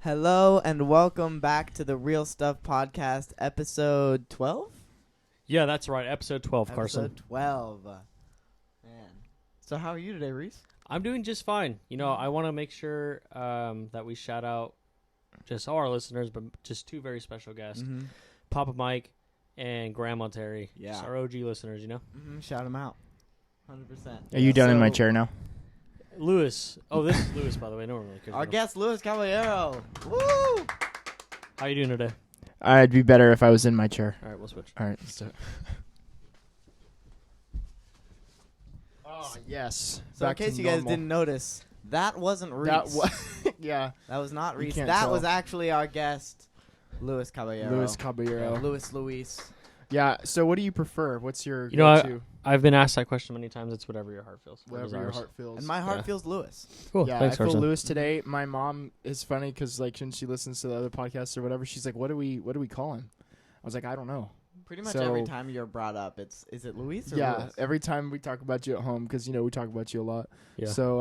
Hello and welcome back to the Real Stuff Podcast, episode 12? Yeah, that's right. Episode 12, Carson. Episode 12. Man. So how are you today, Reese? I'm doing just fine. You know, I want to make sure that we shout out just all our listeners, but just two very special guests, Papa Mike and Grandma Terry. Yeah. Just our OG listeners, you know? Shout them out. 100%. Are you done in my chair now? Lewis. Oh, this is Lewis, by the way. No one really cares. Our guest, Luis Caballero. Woo! How you doing today? I'd be better if I was in my chair. All right, we'll switch. All right, let's do it. Oh, yes. So in case you guys didn't notice, that wasn't Reese. Yeah. That was not Reese. can't That tell. was actually our guest, Luis Caballero. Luis Caballero. Luis. Yeah, so what do you prefer? What's your You know, go-to? I've been asked that question many times. It's whatever your heart feels. Whatever your heart feels. And my heart Yeah. feels Luis. Cool. Yeah, Thanks, I feel Carson. Lewis today. My mom is funny because, like, when she listens to the other podcasts or whatever, she's like, what do we call him? I was like, I don't know. Pretty much So- every time you're brought up, is it Luis or Yeah, Luis? every time we talk about you at home because, you know, we talk about you a lot. Yeah. So,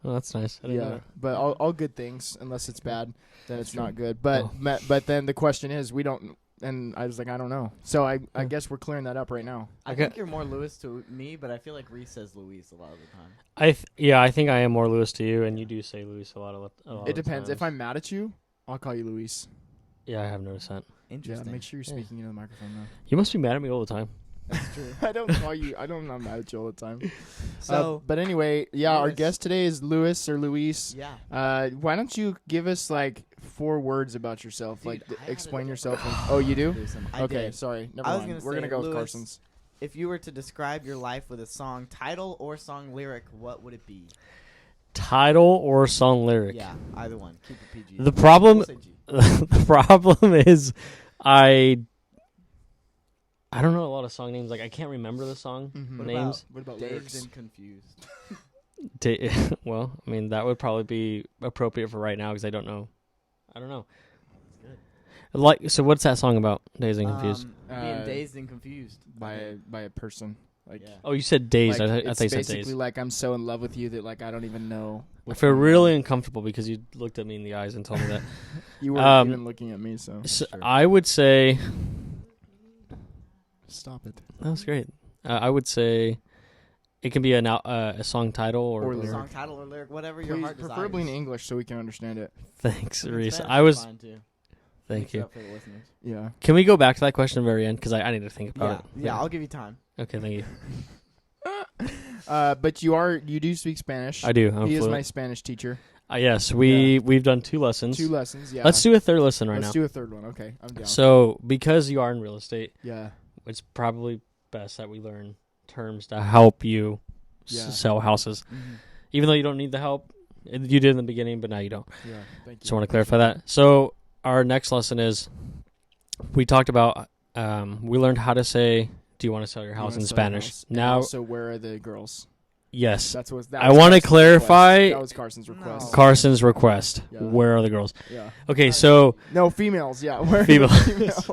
Oh, that's nice. I didn't know yeah, that. but all good things, unless it's bad, then That's it's true. not good. But Oh. but then the question is, we don't. And I was like, I don't know. So I Yeah. guess we're clearing that up right now. I Okay. think you're more Luis to me, but I feel like Reese says Luis a lot of the time. I think I am more Lewis to you, and you do say Lewis a lot of It depends. If times. I'm mad at you, I'll call you Luis. Yeah, I have noticed that. Yeah, Interesting. make sure you're Yeah. speaking into the microphone though. You must be mad at me all the time. That's true. I don't call you. I'm not mad at you all the time. So, but anyway, yeah, our Luis. guest today is Luis or Luis. yeah. Why don't you give us like 4 words about yourself? Dude, like I had explain a- yourself. Oh, you do? I Okay, did. sorry. Never I was mind. gonna We're gonna say, go with Luis, Carson's. If you were to describe your life with a song title or song lyric, what would it be? Title or song lyric? Yeah, either one. Keep it PG. The problem, We'll say G. the problem is, I don't know a lot of song names. Like I can't remember the song Mhm. names. What about Dazed lyrics? and confused. Well, I mean that would probably be appropriate for right now because I don't know. Good. Like, so what's that song about? Dazed and Confused. Being dazed and confused. by a person. Like, Yeah. Oh, you said dazed. like, I it's thought you said basically dazed. like I'm so in love with you that like I don't even know. I what's feel going really on. uncomfortable because you looked at me in the eyes and told me that. You weren't Um, even looking at me, so So Sure. I would say stop it. that was great. I would say it can be a song title or Or The lyric. song title or lyric, whatever your Please, heart desires. preferably in English so we can understand it. Thanks, In Reese. Spanish I is was. fine, too. Thank Mix it you. up for the listeners. Yeah. Can we go back to that question at the very end? Because I need to think Yeah, about it. yeah, I'll give you time. Okay, thank you. But you do speak Spanish. I do. I'm He is my fluent. Spanish teacher. Yes, we've done 2 lessons. 2 lessons. Yeah. Let's do a third lesson right Let's now. do a third one. Okay, I'm down. So, because you are in real estate, yeah. it's probably best that we learn terms to help you Yeah. sell houses. Even though you don't need the help, you did in the beginning, but now you don't. Yeah. Thank you. Just want to clarify that. So, our next lesson is we talked about we learned how to say, "Do you want to sell your You house" wanna in sell your Spanish. house. And Now, also, where are the girls? yes, That I was wanna Carson's clarify- request. That was Carson's request. No. Carson's request. Yeah. Where are the girls? Yeah. Okay, so No, females. Yeah. Where are Female. the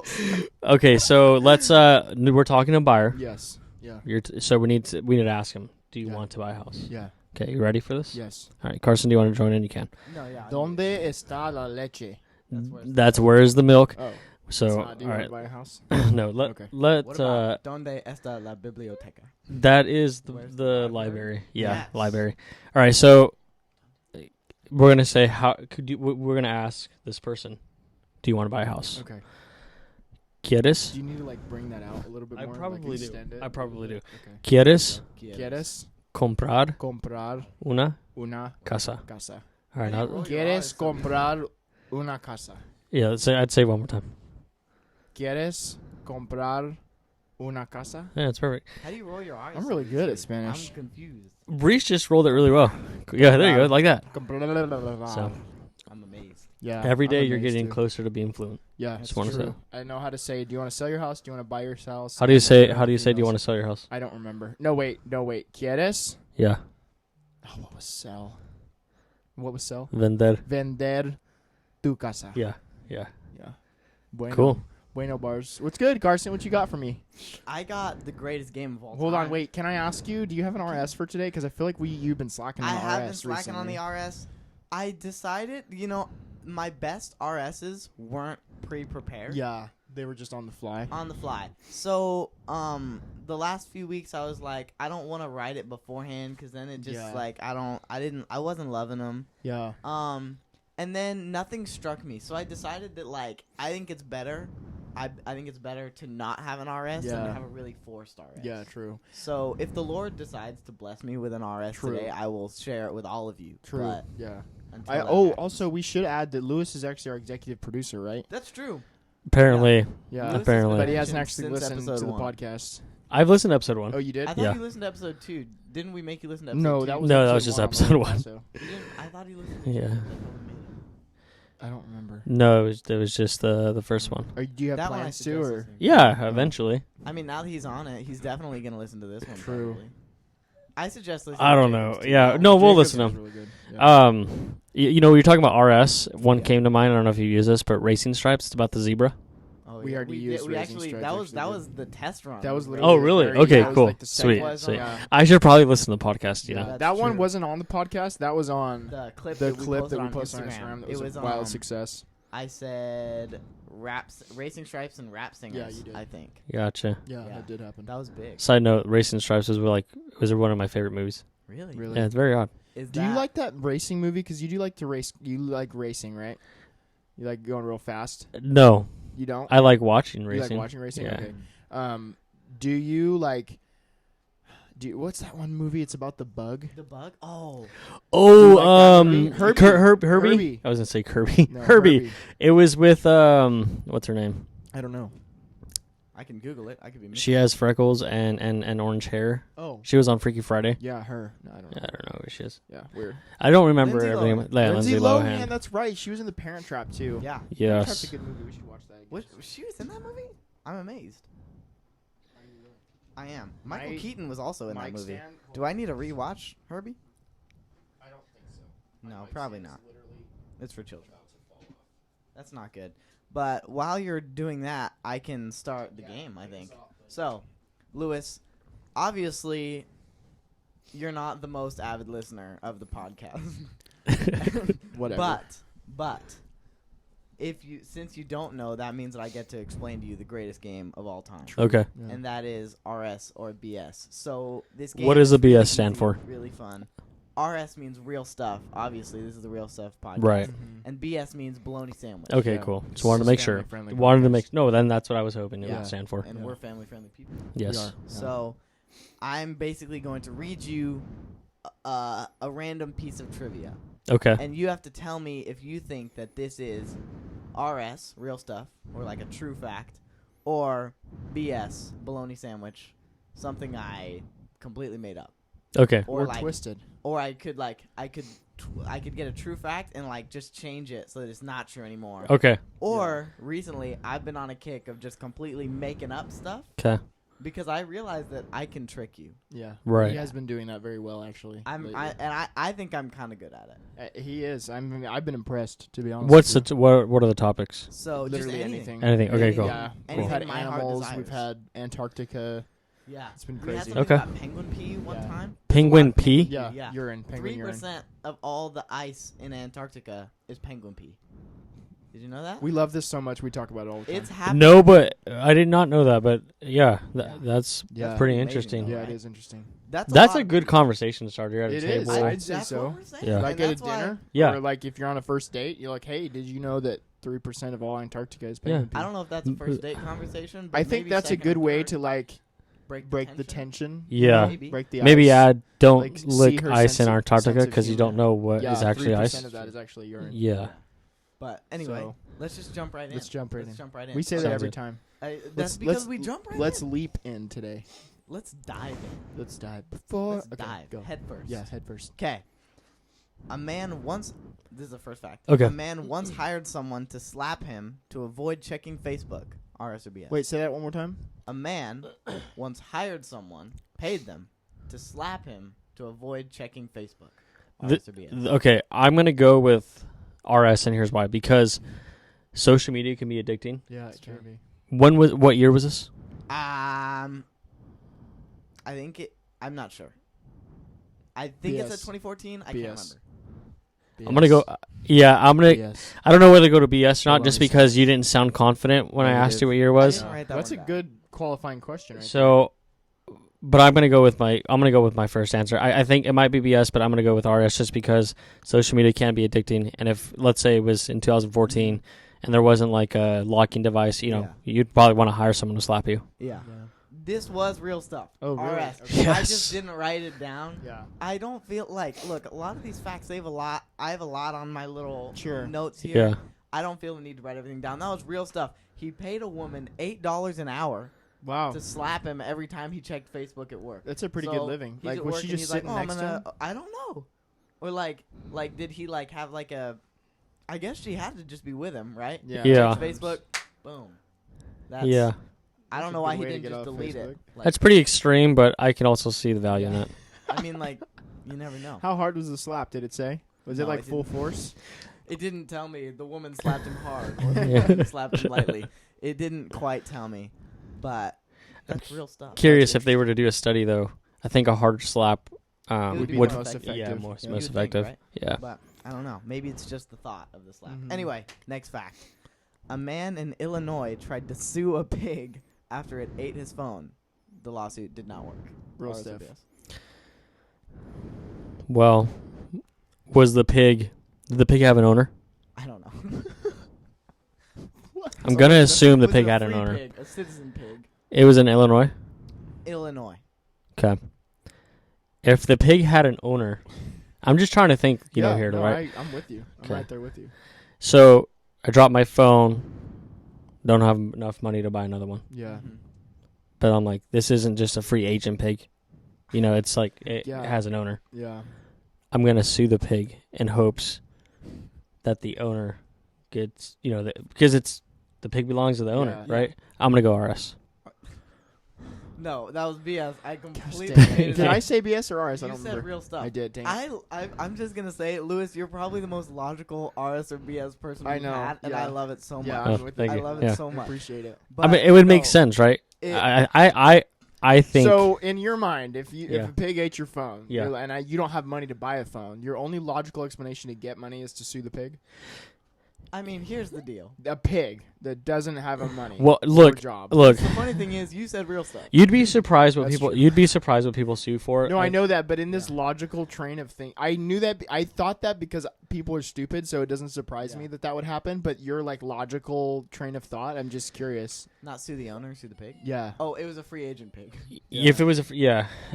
females? okay, so let's we're talking to a buyer. Yes. Yeah. So we need to ask him, do you Yeah. want to buy a house? Yeah. Okay, you ready for this? Yes. All right, Carson, do you want to join in? You can. No, yeah. Donde está la leche? That's where's the milk. Oh. So it's all not, do you want right, to buy a house? no, let Okay. let What about Donde está la biblioteca? that is Where's the the library. library? Yeah, Yes. library. All right, so we're gonna say we're gonna ask this person, do you want to buy a house? Okay. ¿Quieres? Do you need to like bring that out a little bit I more? probably like, do. extend it I a probably little do. bit? Okay. ¿Quieres ¿Quieres comprar comprar una una casa? casa? All right, Hey, now, roll your ¿Quieres eyes, comprar una casa? yeah, I'd say one more time. ¿Quieres comprar una casa? Yeah, it's perfect. How do you roll your eyes? I'm so really good at easily? Spanish. I'm confused. Reese just rolled it really well. Yeah, there you go, like that. So I'm amazed. Yeah. every I'm day you're amazed getting too. closer to being fluent. Yeah, That's it's wanna true. say. I know how to say. Do you want to sell your house? Do you want to buy your house? How do you say? Whatever How do you say? Do you females. want to sell your house? I don't remember. No, wait. ¿Quieres? Yeah, Oh, what was sell? What was sell? vender. Vender tu casa. Yeah, yeah. Yeah. Bueno. Cool. Bueno bars. What's good, Carson? What you got for me? I got the greatest game of all Hold time. on, wait. Can I ask you? Do you have an RS for today? Because I feel like you've been slacking on I the have been RS slacking on recently. the RS. I decided, my best RSs weren't pre-prepared. Yeah, they were just on the fly. On the fly. So, the last few weeks I was like, I don't want to write it beforehand because then it just I wasn't loving them. Yeah. And then nothing struck me, so I decided that I think it's better. I think it's better to not have an RS than to have a really forced RS. Yeah, true. So if the Lord decides to bless me with an RS today, I will share it with all of you. True. But yeah. happens. Also, we should add that Lewis is actually our executive producer, right? That's true. Apparently. Yeah. Lewis Apparently. But he hasn't actually since listened to episode the 1. podcast. I've listened to episode 1. Oh, you did? I thought Yeah. you listened to episode 2. Didn't we make you listen to episode 2? No, that was No, that was just on episode the 1. also. I thought he listened to Yeah. 2. I don't remember. No, it was just the first one. Do you have That one I plans to, suggest or? listening to. Yeah, eventually. I mean, now that he's on it, he's definitely going to listen to this one. True. Probably. I suggest listening I to don't Jacob's know. too. Yeah, no, we'll Jacob's listen to is him. really good. Yeah. You know, you're talking about RS. One Yeah. came to mind. I don't know if you use this, but Racing Stripes. It's about the zebra. Oh, We already used we Raisin actually Stripes, that actually was the test run. That was Right? literally Oh, really? very- Okay, that was cool. like the second Sweet. one. Sweet. Yeah. I should probably listen to the podcast. You Yeah. know. That's That one true. wasn't on the podcast. That was on The clip the that clip that we on posted on Instagram. That It was was a wild success. I said Racing Stripes and Rap Singers. Yeah, you did. I think Gotcha. Yeah, Yeah. that did happen. that was big. Side note: Racing Stripes was one of my favorite movies. Really? Really? Yeah, it's very odd. Do you like that racing movie? Because you do like to race. You like racing, right? You like going real fast. No, You don't. I like watching You racing. like watching racing. Yeah. Okay. Do you like? What's that one movie? It's about the bug. The Bug? Oh, Oh, Do you like that movie? Herbie. Herbie. I was gonna say Kirby. No, Herbie. It was with what's her name? I don't know. I can Google it. I could be. She has freckles and orange hair. Oh. She was on Freaky Friday. Yeah, her. No, I don't Yeah, know. I don't know who she is. Yeah, weird. I don't remember Lindsay everything. Lohan. Yeah, Lindsay Lohan. That's right. She was in The Parent Trap too. Yeah. Parent Trap's a Yes. good movie. We should watch that. What? She was in that movie? I'm amazed. I am. Michael Mike- Keaton was also in that Mike movie. Stan- Do I need to rewatch Herbie? I don't think so. No, Mike probably Stan's not. literally It's for children. about to fall off. That's not good. But while you're doing that, I can start the game, I think. So, Lewis, obviously, you're not the most avid listener of the podcast. Whatever. But, since you don't know, that means that I get to explain to you the greatest game of all time. Okay. Yeah. And that is RS or BS. So this game What does the is really BS stand easy, for? Really fun. RS means real stuff. Obviously, this is the real stuff podcast. Right. Mhm. And BS means bologna sandwich. Okay, Yeah. cool. Just It's wanted to just make sure. family-friendly Wanted to podcast. make no. Then that's what I was hoping it Yeah. would stand for. And Yeah. we're family-friendly people. Yes. We are. So, I'm basically going to read you a random piece of trivia. Okay. And you have to tell me if you think that this is RS, real stuff, or like a true fact, or BS, bologna sandwich, something I completely made up. Okay. Or Or like, twisted. or I could get a true fact and like just change it so that it's not true anymore. Okay. Or recently, I've been on a kick of just completely making up stuff Okay. because I realized that I can trick you. Yeah. Right. He has been doing that very well, actually. lately. I think I'm kind of good at it. He is. I've been impressed, to be honest. What's with the what are the topics? So Literally just anything. Anything. Okay, cool. Yeah. Anything We've had my heart animals. desires. We've had Antarctica. Yeah, It's been we had crazy. something Okay. about penguin pee one Yeah. time. Penguin pee. Yeah. Yeah. Urine. Penguin urine. 3% of all the ice in Antarctica is penguin pee. Did you know that? We love this so much. We talk about it all the time. It's happening. No, but I did not know that. But yeah, that's Yeah. pretty Amazing, interesting. though, Yeah, right? it is interesting. That's That's lot a of good people. conversation starter at a It table. is. I'd say That's so. what we're saying. Yeah. and Like at a that's why dinner. Yeah. Or like if you're on a first date, you're like, hey, did you know that 3% of all Antarctica is penguin pee? I don't know if that's a first date conversation. But I think maybe that's a second good or way third. to like break the tension. Yeah. Maybe. Break the Maybe ice. add don't Like, see lick her ice sense in of- Antarctica sense of because you humor. don't know what is Yeah, actually 3% ice. of that is actually urine. Yeah. But anyway, So, let's just jump right in. let's jump right Let's in. jump right in. We say that Sounds every good. time. That's because we jump right Let's in. leap in today. Let's dive in. Let's dive before. Let's okay, dive Go. head first. Yeah, head first. Okay. A man once. This is the first fact. Okay. A man once hired someone to slap him to avoid checking Facebook. RS or BS. Wait, say that one more time. A man once hired someone, paid them, to slap him to avoid checking Facebook. RS or BS. Okay, I'm gonna go with RS, and here's why. Because social media can be addicting. Yeah, That's it can true. be. What year was this? I think it. I'm not sure. I think it's BS. at 2014. I BS. can't remember. I'm gonna go. Yeah, I'm gonna. Yes. I don't know whether to go to BS or not, Hold on just a because you didn't sound confident when I asked you what year it was. Write that That's a one down. good qualifying question. Right So, but I'm gonna go with my first answer. I think it might be BS, but I'm gonna go with RS just because social media can be addicting. And if let's say it was in 2014 and there wasn't like a locking device, you know, you'd probably want to hire someone to slap you. Yeah. This was real stuff. Oh, really? RS. Okay. I just didn't write it down. Yeah. I don't feel like, look, a lot of these facts, they have a lot. I have a lot on my little notes here. Yeah. I don't feel the need to write everything down. That was real stuff. He paid a woman $8 an hour Wow. to slap him every time he checked Facebook at work. That's a pretty good living. He's Like, at was work she and just he's sitting like, next to him? I don't know. Or like, did he like have like a? I guess she had to just be with him, right? Yeah. Yeah. Checks Facebook, boom. That's, Yeah. I don't That's know a why good he way to didn't get just off delete Facebook. it. Like, That's pretty extreme, but I can also see the value in Yeah. it. I mean, like, you never know. How hard was the slap? Did it say? Was No, it like it full didn't. force? It didn't tell me. The woman slapped him hard. Or the Yeah. woman slapped him lightly. It didn't quite tell me, but that's real stuff. Curious if they were to do a study though. I think a hard slap Would be would more most effective. yeah You most would think, effective. right? Yeah. But I don't know. Maybe it's just the thought of the slap. Mhm. Anyway, next fact. A man in Illinois tried to sue a pig after it ate his phone. The lawsuit did not work. Real Or is it stiff. BS? Well, was the pig? Did the pig have an owner? I don't know. I'm gonna assume the Was pig it a had an free owner. pig, a citizen pig. It was in Illinois. Illinois. Okay. If the pig had an owner, I'm just trying to think. You know, here, no, right? I'm with you. I'm Okay. right there with you. So I dropped my phone. Don't have enough money to buy another one. Yeah. Mhm. But I'm like, this isn't just a free agent pig. You know, it's like it Yeah. has an owner. Yeah. I'm gonna sue the pig in hopes that the owner gets, you know, because it's the pig belongs to the owner, Yeah. right? I'm gonna go RS. No, that was BS. I completely Dang. hated Did it. I say BS or RS? I You don't said remember. real stuff. I did. Dang it. I'm just gonna say, Lewis, you're probably the most logical RS or BS person I we've know, had, and yeah. I love it so much. Yeah, Oh, I'm with thank you. you. I love Yeah. it so I much. appreciate it. I mean, it would make sense, right? It- I think. So, in your mind, if Yeah. a pig ate your phone, Yeah. you don't have money to buy a phone, your only logical explanation to get money is to sue the pig. I mean, here's the deal. A pig that doesn't have a money. Well, or look, job. look. The funny thing is, you said real stuff. You'd be surprised what That's people. true. You'd be surprised what people sue for. No, I know that, but in this Yeah. logical train of thing, I knew that. I thought that because people are stupid, so it doesn't surprise Yeah. me that would happen. But your like logical train of thought, I'm just curious. Not sue the owner, sue the pig. Yeah. Oh, it was a free agent pig. If it was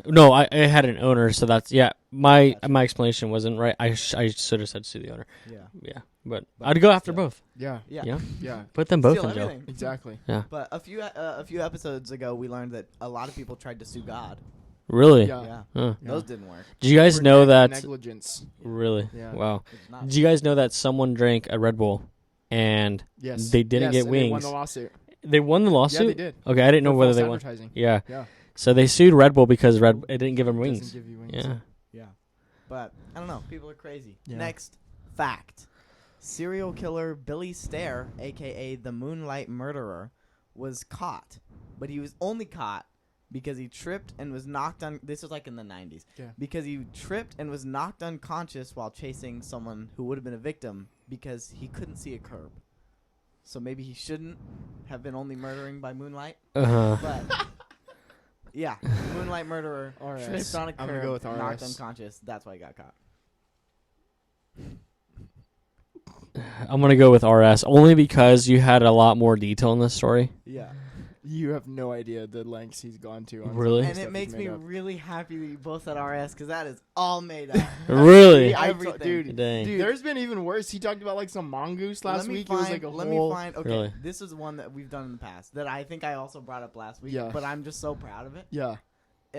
no, I had an owner, so that's My Gotcha. my explanation wasn't right. I should have said sue the owner. Yeah. Yeah, but But I'd go after still. both. Yeah. Yeah. Yeah, Yeah. put them both Steal in jail. everything. Exactly. But a few episodes ago, we learned that a lot of people tried to sue God. Really? Yeah. Yeah. Huh. Yeah. Those didn't work. Did you guys For know that? negligence? Really? Yeah. Wow. It's not. Did you guys know that someone drank a Red Bull and Yes. They didn't get and They won wings. the lawsuit. they won the lawsuit? Yeah, they did. Okay, I didn't know For whether false they won. advertising. Yeah. Yeah. So they sued Red Bull because it didn't give them Doesn't wings. give you wings. Yeah. Yeah. But I don't know. People are crazy. Yeah. Next fact: serial killer Billy Stair, aka the Moonlight Murderer, was caught, but he was only caught because he tripped and was knocked on. This was like in the 90s. Yeah. Because he tripped and was knocked unconscious while chasing someone who would have been a victim because he couldn't see a curb. So maybe he shouldn't have been only murdering by moonlight. Uh-huh. But yeah, Moonlight Murderer RS. tripped on a I'm curb, gonna go with knocked RS. unconscious. That's why he got caught. I'm gonna go with RS only because you had a lot more detail in this story. Yeah. You have no idea the lengths he's gone to. On Really? some of the And stuff it he's makes made me up. really happy that you both said RS because that is all made up. Really? I Everything. dude, Dang. Dude. there's been even worse. He talked about like some mongoose last week. It was like a let whole. me find. Okay, Really? this is one that we've done in the past that I think I also brought up last week. Yeah. But I'm just so proud of it. Yeah.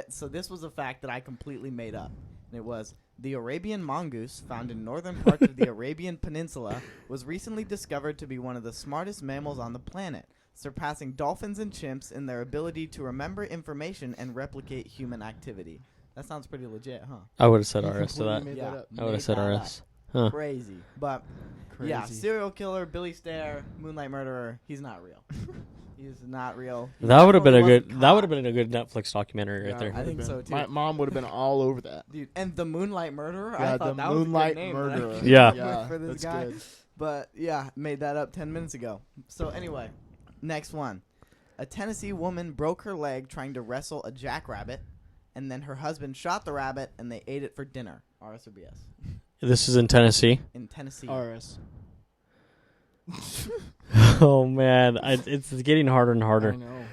So this was a fact that I completely made up. And it was the Arabian mongoose, found in northern parts of the Arabian Peninsula, was recently discovered to be one of the smartest mammals on the planet, surpassing dolphins and chimps in their ability to remember information and replicate human activity. That sounds pretty legit, huh? I would have said You RS to that. completely made that up. I would have made said that RS. up. Huh. Crazy. But Crazy. yeah, serial killer, Billy Stair, Moonlight Murderer, he's not real. He's not real. That would have been a Definitely good. wasn't That would have caught. been a good Netflix documentary right Yeah, there. it I think would've so, been. too. My mom would have been all over that. Dude, and the Moonlight Murderer. Yeah, I thought the that was a Moonlight good name Murderer. that I Yeah. came up with for this that's guy. good. But yeah, made that up 10 minutes ago. So anyway, next one. A Tennessee woman broke her leg trying to wrestle a jackrabbit, and then her husband shot the rabbit, and they ate it for dinner. RS or BS? This is in Tennessee. In Tennessee. RS. Oh man, it's getting harder and I harder. know.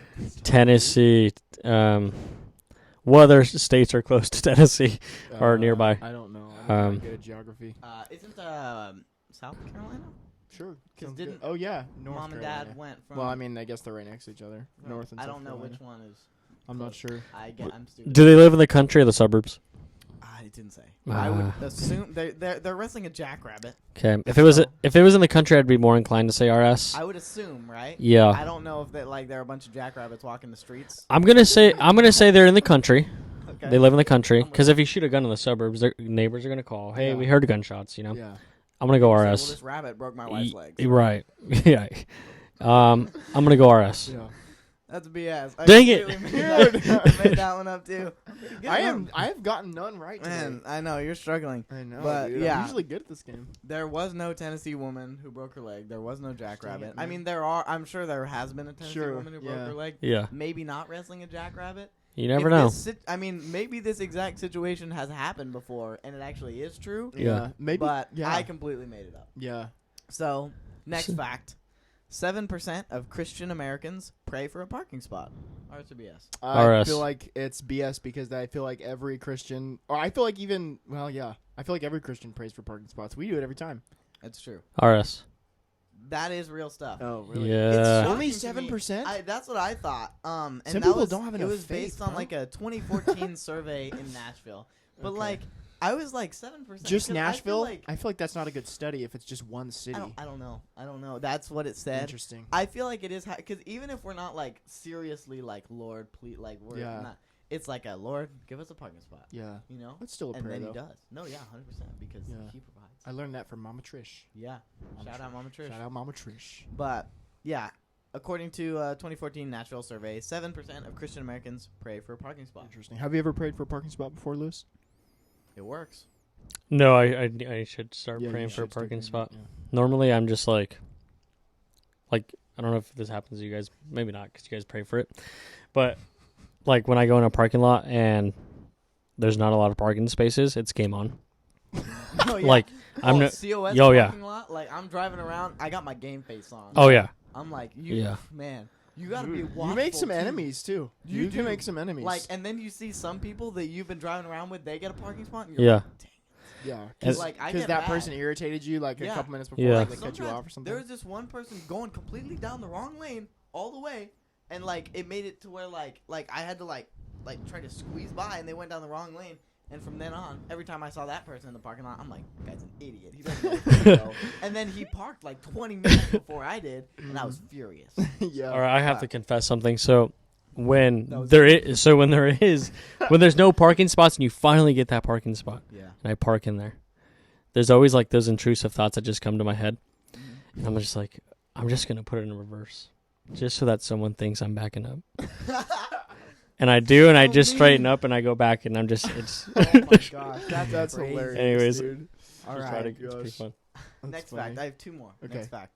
Tennessee. What other states are close to Tennessee or nearby? I don't know. I'm not Um, good at geography. Isn't South Carolina? Sure. 'Cause sounds didn't good. Oh yeah, North Mom and Carolina. Dad went from. Well, I mean, I guess they're right next to each other. North and I South don't know Carolina. which one is. I'm not sure. I'm stupid. Do they live in the country or the suburbs? I didn't say. I would Ah. assume they're wrestling a jackrabbit. Okay, if it was in the country, I'd be more inclined to say RS. I would assume, right? Yeah, I don't know if there are a bunch of jackrabbits walking the streets. I'm gonna say they're in the country. Okay. They live in the country because if you shoot a gun in the suburbs, their neighbors are gonna call. Hey, Yeah. we heard gunshots. You know, Yeah. I'm gonna go Say, well, RS. this rabbit broke my wife's legs. Right. Yeah. I'm gonna go RS. Yeah. That's BS. I Dang it. completely made that one up too. Good I one. have gotten none right today. Man, I know you're struggling. I know. but dude. yeah. I'm usually good at this game. There was no Tennessee woman who broke her leg. There was no jackrabbit. it, I man. mean, I'm sure there has been a Tennessee Sure, woman who broke yeah. her leg. Yeah. Maybe not wrestling a jackrabbit. You never If know. maybe this exact situation has happened before, and it actually is true. Yeah. Maybe. But yeah. I completely made it up. Yeah. So, next fact. 7% of Christian Americans pray for a parking spot. RS or BS? I RS. feel like it's BS because I feel like every Christian, or I feel like I feel like every Christian prays for parking spots. We do it every time. That's true. RS. That is real stuff. Oh, Yeah. Only Shocking to me. 7%? That's what I thought. And Some that people was, don't have it enough was faith, based on bro. like a 2014 survey in Nashville. But Okay. like, I was like 7%. Just 'cause Nashville? I feel like that's not a good study if it's just one city. I don't know. I don't know. That's what it said. Interesting. I feel like it is because even if we're not like seriously like Lord, please, like we're Yeah. not. It's like a Lord, give us a parking spot. Yeah. You know. That's still a And prayer, then though. he does. No, yeah, 100% because Yeah. he provides. I learned that from Mama Trish. Yeah. Shout out Mama Trish. Shout out Mama Trish. But yeah, according to 2014 Nashville survey, 7% of Christian Americans pray for a parking spot. Interesting. Have you ever prayed for a parking spot before, Lewis? It works. No, I should start Yeah, praying you for a should start parking doing spot. that, yeah. Normally, I'm just like I don't know if this happens to you guys. Maybe not because you guys pray for it. But like when I go in a parking lot and there's not a lot of parking spaces, it's game on. Oh, yeah. Like I'm no. COS Yo, yeah. parking lot. Like I'm driving around. I got my game face on. Oh yeah. I'm like, Yeah. man, you gotta be You watchful. make some too. enemies, too. You You do. can make some enemies. Like, and then you see some people that you've been driving around with. They get a parking spot. And you're Yeah. Like, dang. yeah. It's- Because Like, I that get mad. person irritated you like Yeah. a couple minutes before Yeah. like, they cut you Sometimes off or something. There was this one person going completely down the wrong lane all the way, and like it made it to where like I had to like try to squeeze by, and they went down the wrong lane. And from then on, every time I saw that person in the parking lot, I'm like, that guy's an idiot. He doesn't know where to go. And then he parked like 20 minutes before I did, and I was furious. yeah. All right, I have to confess something. So when That was- when there's no parking spots and you finally get that parking spot Yeah. and I park in there, there's always like those intrusive thoughts that just come to my head. And I'm just like, I'm just gonna put it in reverse, just so that someone thinks I'm backing up. And I do, and I So just straighten mean. up, and I go back, and I'm just it's. Oh my gosh, That's crazy. hilarious. Anyways. dude. All just right. try to- it's pretty gosh. fun. That's Next funny. fact. I have two more. Okay. Next fact.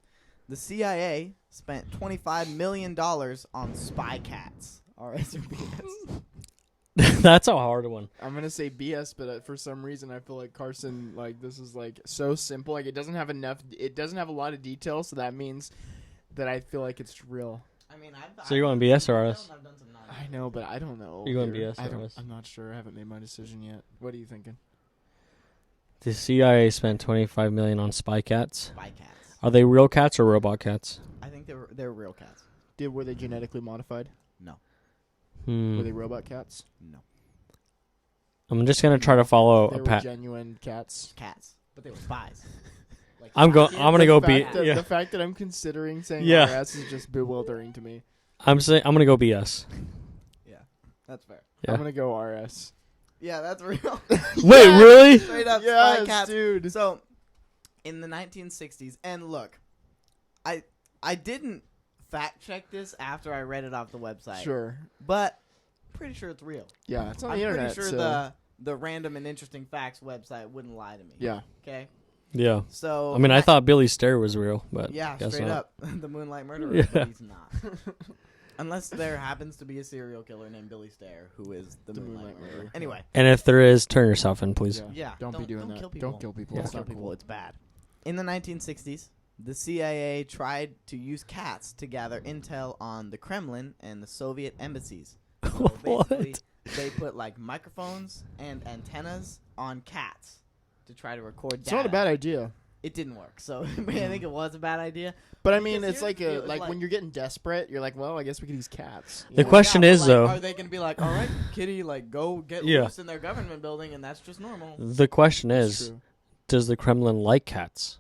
The CIA spent $25 million on spy cats. RS or BS? That's a hard one. I'm gonna say BS, but for some reason I feel like Carson, like this is like so simple. Like it doesn't have a lot of detail, so that means that I feel like it's real. I mean, So you going BS or RS? I've done some I know, but I don't know. You going dude. BS or RS? I'm not sure. I haven't made my decision yet. What are you thinking? The CIA spent $25 million on spy cats. spy cats. Are they real cats or robot cats? I think they're real cats. Were they genetically modified? No. Were they robot cats? No. I'm just gonna try to follow They a were pat. Cats. Cats. But they were spies. Like, I'm spy kids. gonna go the B. fact that, Yeah. The fact that I'm considering saying Yeah. RS is just bewildering to me. I'm gonna go BS. Yeah. That's fair. Yeah. I'm gonna go RS. Yeah, that's real. Wait, really? Straight up spy Yes, cats. dude. So, in the 1960s, and look, I didn't fact check this after I read it off the website. Sure. But pretty sure it's real. Yeah, it's on the I'm internet. pretty sure so. the random and interesting facts website wouldn't lie to me. Yeah. Okay. Yeah. So I mean, I thought Billy Stare was real, but yeah, guess straight not. up the Moonlight Murderer. Yeah. But he's not. Unless there happens to be a serial killer named Billy Stare who is the Moonlight Murderer. Anyway. And if there is, turn yourself in, please. Yeah. Don't be doing that. Kill people. Don't kill people. Yeah. It's Don't not kill people. cool. It's bad. In the 1960s, the CIA tried to use cats to gather intel on the Kremlin and the Soviet embassies. So basically, they put like microphones and antennas on cats to try to record data. It's not a bad idea. It didn't work, so I think it was a bad idea. But I mean, Because it's like it was like when you're getting desperate, you're like, well, I guess we could use cats. You The know? question but, is, like, though- are they going to be like, all right, kitty, like go get Yeah. loose in their government building, and that's just normal? The question It's is, true. does the Kremlin like cats?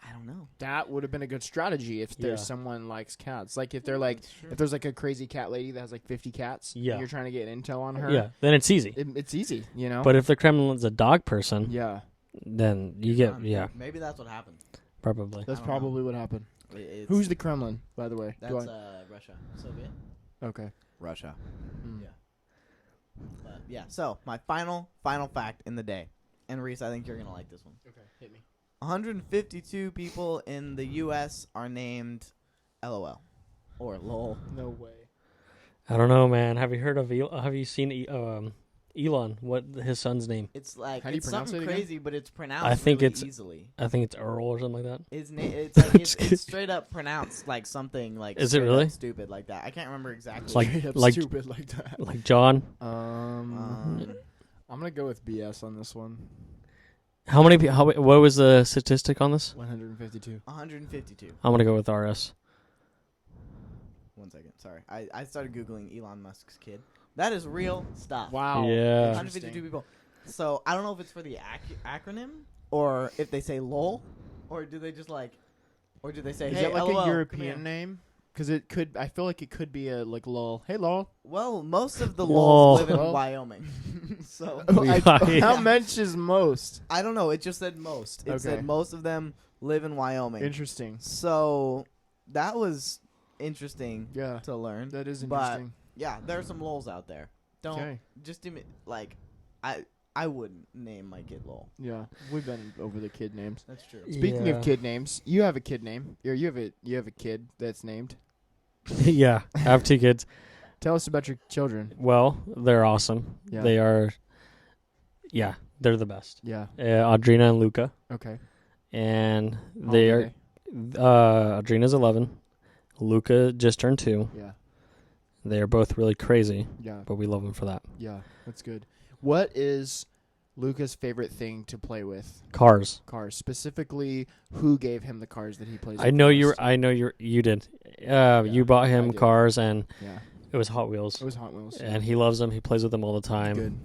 I don't know. That would have been a good strategy if there's Yeah. someone likes cats. Like if they're like, if there's like a crazy cat lady that has like 50 cats, Yeah. and you're trying to get intel on her. Yeah, then it's easy. It's easy, you know. But if the Kremlin's a dog person, yeah, then you get, yeah, Maybe that's what happened. probably. that's I don't know. probably what happened. It's, Who's the Kremlin, by the way? That's Russia, Soviet. Okay. Russia. Mm. Yeah. But yeah. So my final fact in the day, and Reese, I think you're gonna like this one. Okay, hit me. 152 people in the U.S. are named LOL or LOL. No way. I don't know, man. Have you heard of? Have you seen Elon? What his son's name? It's like How do you it's pronounce something it again? crazy, but it's pronounced I think really it's- easily. I think it's Earl or something like that. His name, it's like it's straight up pronounced like something like. Is it straight up really? stupid like that? I can't remember exactly. Like- Straight up like- stupid like that. Like John. Um, I'm gonna go with BS on this one. How many? What was the statistic on this? 152. 152. I'm gonna go with RS. 1 second. Sorry, I started googling Elon Musk's kid. That is real stuff. Wow. Yeah. 152 people. So I don't know if it's for the acronym or if they say LOL, or do they just like, or do they say Is hey that like LOL, a come here. European name? Because it could. I feel like it could be a like lol. Hey lol. Well, most of the Lol. LOLs live in Well. Wyoming, so How much is most? I don't know. It just said most. It Okay. said most of them live in Wyoming. Interesting. So that was interesting Yeah, to learn. that is But interesting. yeah, there are some LOLs out there. Don't Okay. just do me like I wouldn't name my kid LOL. Yeah, we've been over the kid names. That's true. Speaking Yeah. of kid names, you have a kid name. Or you have a kid that's named. Yeah, I have 2 kids. Tell us about your children. Well, they're awesome. Yeah. They are. Yeah, they're the best. Yeah. Audrina and Luca, Okay. and How they old are. Audrina's 11. Luca just turned 2. Yeah. They are both really crazy, Yeah. but we love them for that. Yeah. That's good. What is Luca's favorite thing to play with? Cars. Cars. Specifically, who gave him the cars that he plays? I with know the you. most? I know you did. You bought I him did. cars, and Yeah. it was Hot Wheels, It was Hot Wheels. and he loves them. He plays with them all the time. Good.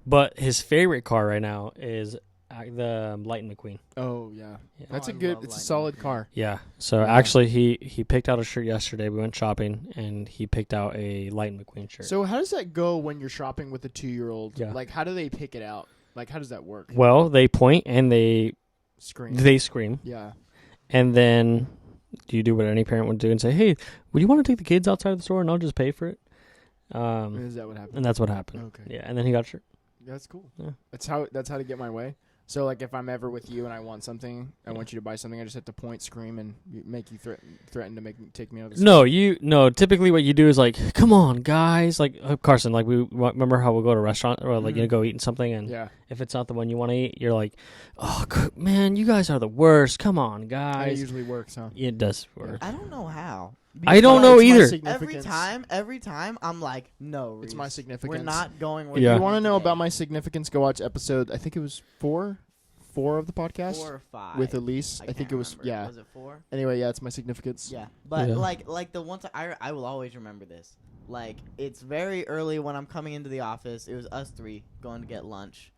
But his favorite car right now is the Lightning McQueen. Oh yeah. Yeah. That's I a good. love It's a Lightning solid McQueen. car. Yeah. So Yeah. actually, he picked out a shirt yesterday. We went shopping, and he picked out a Lightning McQueen shirt. So how does that go when you're shopping with a 2-year-old? Yeah. Like how do they pick it out? Like how does that work? Well, they point and they Scream. scream, Yeah. and then you do what any parent would do and say, "Hey, would you want to take the kids outside of the store and I'll just pay for it?" Is that what happened? And that's what happened. Okay. Yeah, and then he got a shirt. That's cool. Yeah. That's how to get my way. So like if I'm ever with you and I want something, I want you to buy something, I just have to point, scream, and make you threaten to take me out of the No, typically what you do is like, "Come on, guys!" Like Carson, like we remember how we'll go to a restaurant or like Mhm. go eating something, and Yeah. if it's not the one you want to eat, you're like, "Oh man, you guys are the worst. Come on, That guys." usually works, huh? It does work. I don't know how. I don't know It's my either. significance. Every time I'm like, no, It's Reese, my significance. We're not going with Yeah. If you want to know about my significance, go watch episode, I think it was 4 of the podcast 4 or 5 with Elise. I can't think it was, remember. yeah. Was it 4? Anyway, yeah, it's my significance. Yeah, but Yeah. like the one time I will always remember this. Like it's very early when I'm coming into the office. It was us 3 going to get lunch,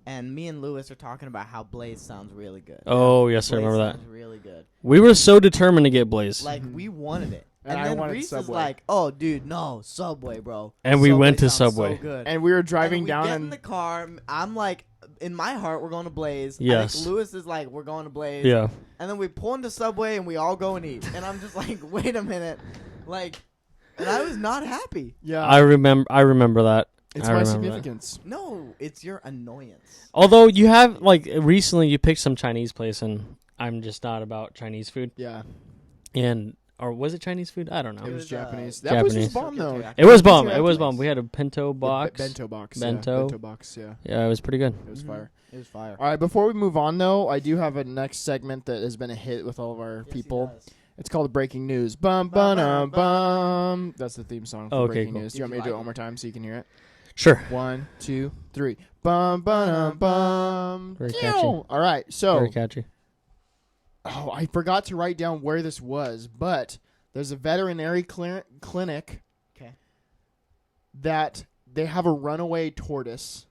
and me and Lewis are talking about how Blaze sounds really good. Oh yes, I Blaze remember that. sounds really good. We were so determined to get Blaze, Like Mhm. we wanted it, And and I then wanted Reese is Subway. like, "Oh, dude, no Subway, bro." and we Subway went to sounds Subway. So good. And we were driving and we down get in and the car. I'm like, in my heart, we're going to Blaze. Yes. I think Lewis is like, we're going to Blaze. Yeah. And then we pull into Subway and we all go and eat. And I'm just like, wait a minute. Like, and I was not happy. Yeah. I remember that. It's I my remember significance. No, it's your annoyance. Although you have, like, recently you picked some Chinese place, and I'm just not about Chinese food. Yeah. Or was it Chinese food? I don't know. It was Japanese. That was just bomb, though. It was bomb. Yeah, It was nice. bomb. We had a bento box. Bento box. Bento. Yeah. Bento box, yeah. Yeah, it was pretty good. It was fire. It was fire. All right, before we move on, though, I do have a next segment that has been a hit with all of our people. It's called Breaking News. Bum, bum, bum. That's the theme song for Breaking cool. News. Do you want me to do it one more time so you can hear it? Sure. 1, 2, 3. Bum, bum, bum. Very catchy. All right, so. Very catchy. Oh, I forgot to write down where this was, but there's a veterinary clinic that they have a runaway tortoise.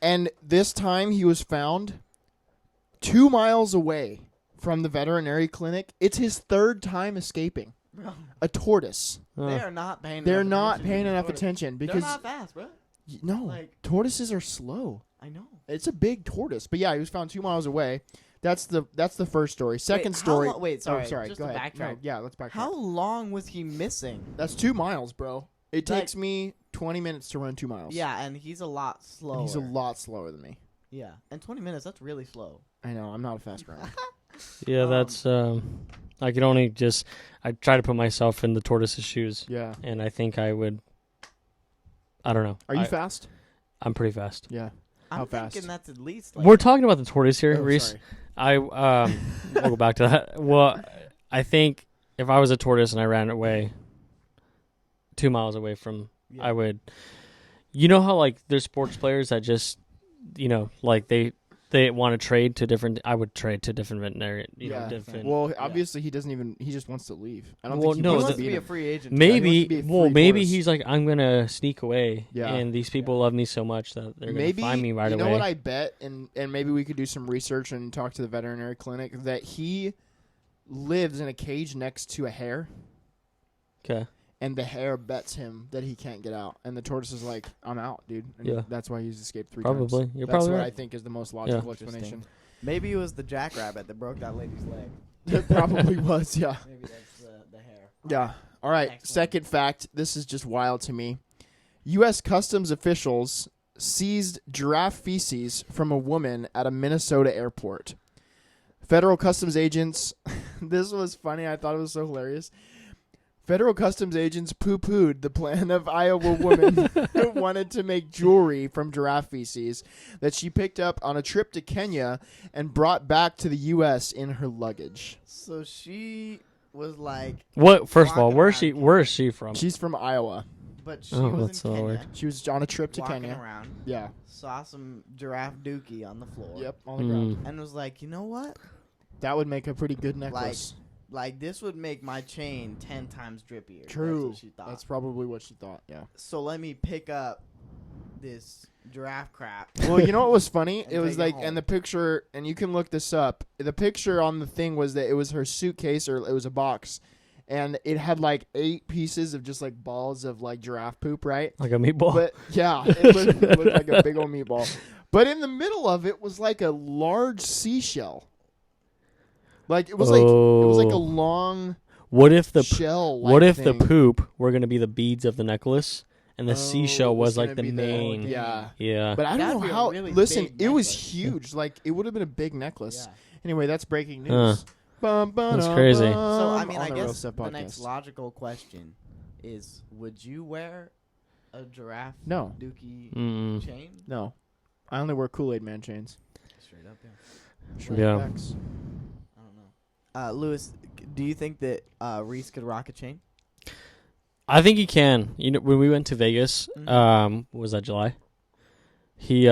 And this time he was found 2 miles away from the veterinary clinic. It's his third time escaping. A tortoise. They are not paying. They're enough not attention paying to enough tortoise. attention because They're not fast, bro. no, Like- tortoises are slow. I know. It's a big tortoise, but yeah, he was found 2 miles away. That's the first story. Second how story. wait, sorry. Oh, sorry. Just Go to ahead. backtrack. No, yeah, let's backtrack. How long was he missing? That's 2 miles, bro. It Like- takes me 20 minutes to run 2 miles. Yeah, and he's a lot slower. And he's a lot slower than me. Yeah, and 20 minutes, that's really slow. I know. I'm not a fast runner. Yeah, that's. I could only just. I try to put myself in the tortoise's shoes, Yeah. and I think I would. I don't know. Are you fast? I'm pretty fast. Yeah. I'm How fast? thinking that's at least like We're talking about the tortoise here, Oh, Reese. sorry. We'll go back to that. Well, I think if I was a tortoise and I ran away 2 miles away from, Yeah. I would. You know how like there's sports players that just, like they want to trade to different. I would trade to different veterinary. Yeah. Different. Well, obviously he doesn't even. He just wants to leave. I don't Well, think he no, he wants wants to to be be in a free agent. he wants maybe. to be a Well, free maybe tortoise. he's like, I'm gonna sneak away, Yeah. and these people love me so much that they're Maybe gonna find me right you away. know what I bet, and maybe we could do some research and talk to the veterinary clinic that he lives in a cage next to a hare, Okay. and the hare bets him that he can't get out, and the tortoise is like, "I'm out, dude." And Yeah. that's why he's escaped 3 Probably. times. You're That's probably what right. I think is the most logical Yeah. explanation. Maybe it was the jackrabbit that broke that lady's leg. It probably was, yeah. Maybe that's the hair. Yeah. All right. Excellent. Second fact. This is just wild to me. U.S. Customs officials seized giraffe feces from a woman at a Minnesota airport. Federal Customs agents. This was funny. I thought it was so hilarious. Federal Customs agents poo-pooed the plan of Iowa woman who wanted to make jewelry from giraffe feces that she picked up on a trip to Kenya and brought back to the U.S. in her luggage. So she was like, What? First of all, Walking where's around. Where is she from? She's from Iowa. but she Oh, was that's in so Kenya, weird. She was on a trip to walking Kenya. around, Yeah. saw some giraffe dookie on the floor. Yep. On the ground. And was like, you know what? That would make a pretty good necklace. Like, this would make my chain 10 times drippier. True. That's what she thought. That's probably what she thought. Yeah. So let me pick up this giraffe crap. Well, you know what was funny? And It was take it like, home. and the picture, and you can look this up. The picture on the thing was that it was her suitcase, or it was a box, and it had like 8 pieces of just like balls of like giraffe poop, right? Like a meatball. But yeah, it looked like a big old meatball. But in the middle of it was like a large seashell. Like it was like a long What if the shell. What if the poop were gonna be the beads of the necklace, and the Oh, seashell it was was like gonna the be main? Yeah. Yeah. But I That'd don't be know a how. really Listen, big it was necklace. huge. Like it would have been a big necklace. Yeah. Anyway, that's breaking news. Bum, That's dum, crazy. bum, So, I mean, on I the Real guess Stuff the podcast. next logical question is, would you wear a giraffe No. dookie Mm. chain? No, I only wear Kool-Aid Man chains. Straight up, yeah. Straight Yeah. facts. I don't know. Lewis, do you think that Reese could rock a chain? I think he can. You know, when we went to Vegas, Mhm. what was that, July? He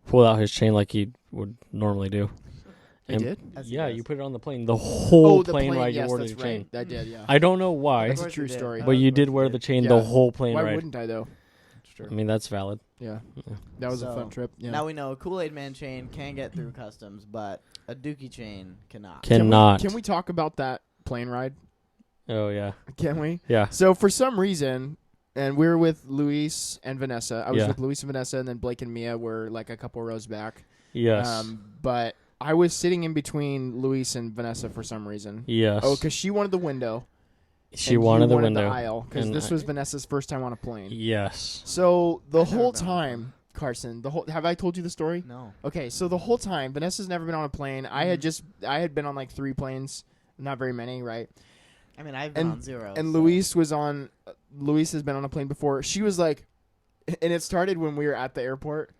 pulled out his chain like he would normally do. He And- did? As he Yeah, does. you put it on the plane. The whole the plane ride, yes, you wore that's the chain. right. That did, yeah. I don't know why, That's a course true you did. story. but you Of did course wear you the did. chain Yeah. the whole plane Why ride. wouldn't I though? I mean, that's valid. Yeah, Yeah. that was a So, fun trip. Yeah. Now we know a Kool-Aid Man chain can get through customs, but a dookie chain cannot. Cannot. Can we talk about that plane ride? Oh yeah, Can we? yeah. So for some reason, And we were with Luis and Vanessa. I was Yeah. with Luis and Vanessa, and then Blake and Mia were like a couple rows back. Yes. But I was sitting in between Luis and Vanessa for some reason. Yes. Oh, because she wanted the window. She and wanted you the wanted window. the aisle, because And this I- was Vanessa's first time on a plane. Yes. So the I've never whole been on a plane. time, Carson, have I told you the story? No. Okay, so the whole time, Vanessa's never been on a plane. I Mm-hmm. had been on like 3 planes, not very many, right? I mean, I've been And- on 0. And so- Luis has been on a plane before. She was like, and it started when we were at the airport.